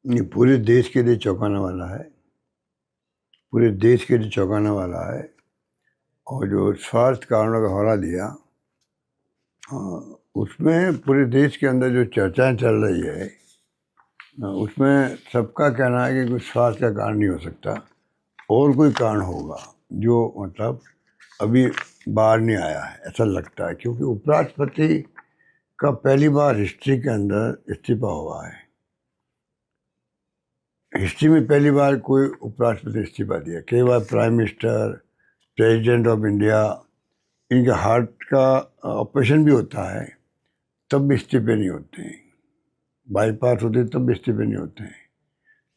ये पूरे देश के लिए चौंकाने वाला है, पूरे देश के लिए चौंकाने वाला है। और जो स्वार्थ कारणों का हवाला दिया, उसमें पूरे देश के अंदर जो चर्चाएं चल रही है, उसमें सबका कहना है कि कोई स्वार्थ का कारण नहीं हो सकता, और कोई कारण होगा जो मतलब अभी बाहर नहीं आया है, ऐसा लगता है। क्योंकि उपराष्ट्रपति का पहली बार हिस्ट्री के अंदर इस्तीफा हुआ है। हिस्ट्री में पहली बार कोई उपराष्ट्रपति इस्तीफा दिया। कई बार prime minister, president of India, इनके हार्ट का ऑपरेशन भी होता है, तब भी इस्तीफे नहीं होते हैं, बाईपास होते तब भी इस्तीफे नहीं होते हैं।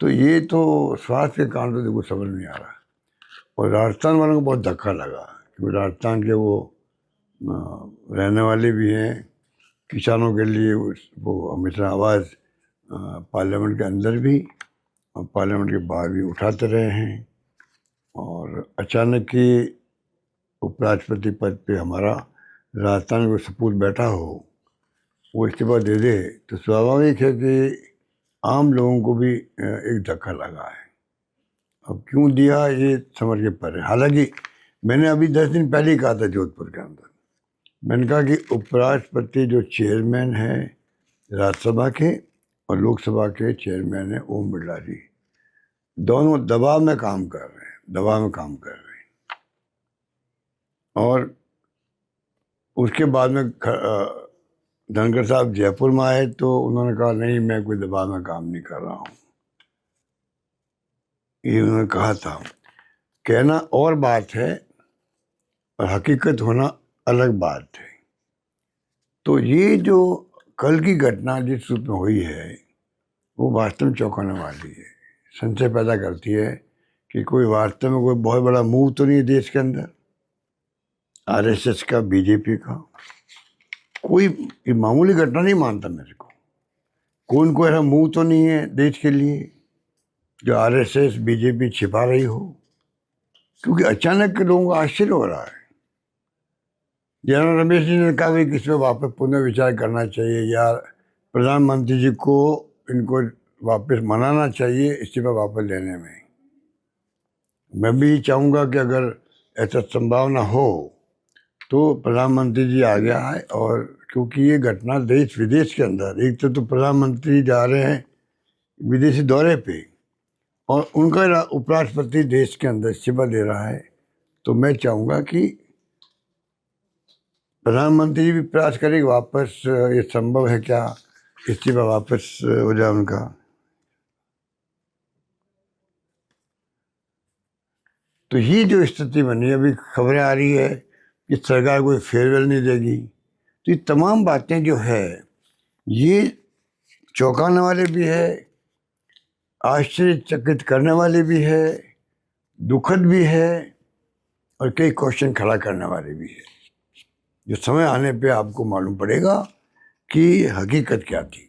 तो ये तो स्वास्थ्य के कारण तो देखो समझ नहीं आ रहा। और राजस्थान वालों को बहुत धक्का लगा, क्योंकि राजस्थान के वो रहने वाले भी हैं। किसानों के लिए वो हमेशा आवाज़ पार्लियामेंट के अंदर भी और पार्लियामेंट के बाहर भी उठाते रहे हैं। और अचानक ही उपराष्ट्रपति पद पे हमारा राजस्थान को सपूत बैठा हो, वो इस्तीफा दे दे, तो स्वाभाविक है कि आम लोगों को भी एक धक्का लगा है। अब क्यों दिया ये समझ के परे। हालांकि मैंने अभी 10 दिन पहले ही कहा था जोधपुर के अंदर, मैंने कहा कि उपराष्ट्रपति जो चेयरमैन है राज्यसभा के और लोकसभा के चेयरमैन है ओम बिरला जी, दोनों दबाव में काम कर रहे हैं, दबाव में काम कर रहे हैं। और उसके बाद में धनखड़ साहब जयपुर में आए तो उन्होंने कहा नहीं, मैं कोई दबाव में काम नहीं कर रहा हूँ, ये उन्होंने कहा था। कहना और बात है और हकीकत होना अलग बात है। तो ये जो कल की घटना जिस रूप में हुई है, वो वास्तव में चौंकाने वाली है, संशय पैदा करती है कि कोई वास्तव में कोई बहुत बड़ा मूव तो नहीं है देश के अंदर, आरएसएस का, बीजेपी का। कोई ये मामूली घटना नहीं मानता मेरे को। कोई ऐसा मूव तो नहीं है देश के लिए जो आरएसएस, बीजेपी छिपा रही हो। क्योंकि अचानक के लोगों को आश्चर्य हो रहा है। जनरल रमेश जी ने कहा कि किसमें वापस पुनर्विचार करना चाहिए, या प्रधानमंत्री जी को इनको वापस मनाना चाहिए इस्तीफा वापस लेने में। मैं भी चाहूँगा कि अगर ऐसा संभावना हो तो प्रधानमंत्री जी आ गया है। और क्योंकि ये घटना देश विदेश के अंदर, एक तो प्रधानमंत्री जा रहे हैं विदेशी दौरे पे और उनका उपराष्ट्रपति देश के अंदर इस्तीफा दे रहा है, तो मैं चाहूँगा कि प्रधानमंत्री भी प्रयास करें वापस, ये संभव है क्या इस्तीफा वापस हो जाए उनका। तो ये जो स्थिति बनी, अभी खबरें आ रही है कि सरकार कोई फेयरवेल नहीं देगी। तो ये तमाम बातें जो है, ये चौंकाने वाले भी है, आश्चर्यचकित करने वाले भी है, दुखद भी है, और कई क्वेश्चन खड़ा करने वाले भी है। जो समय आने पे आपको मालूम पड़ेगा कि हकीकत क्या थी।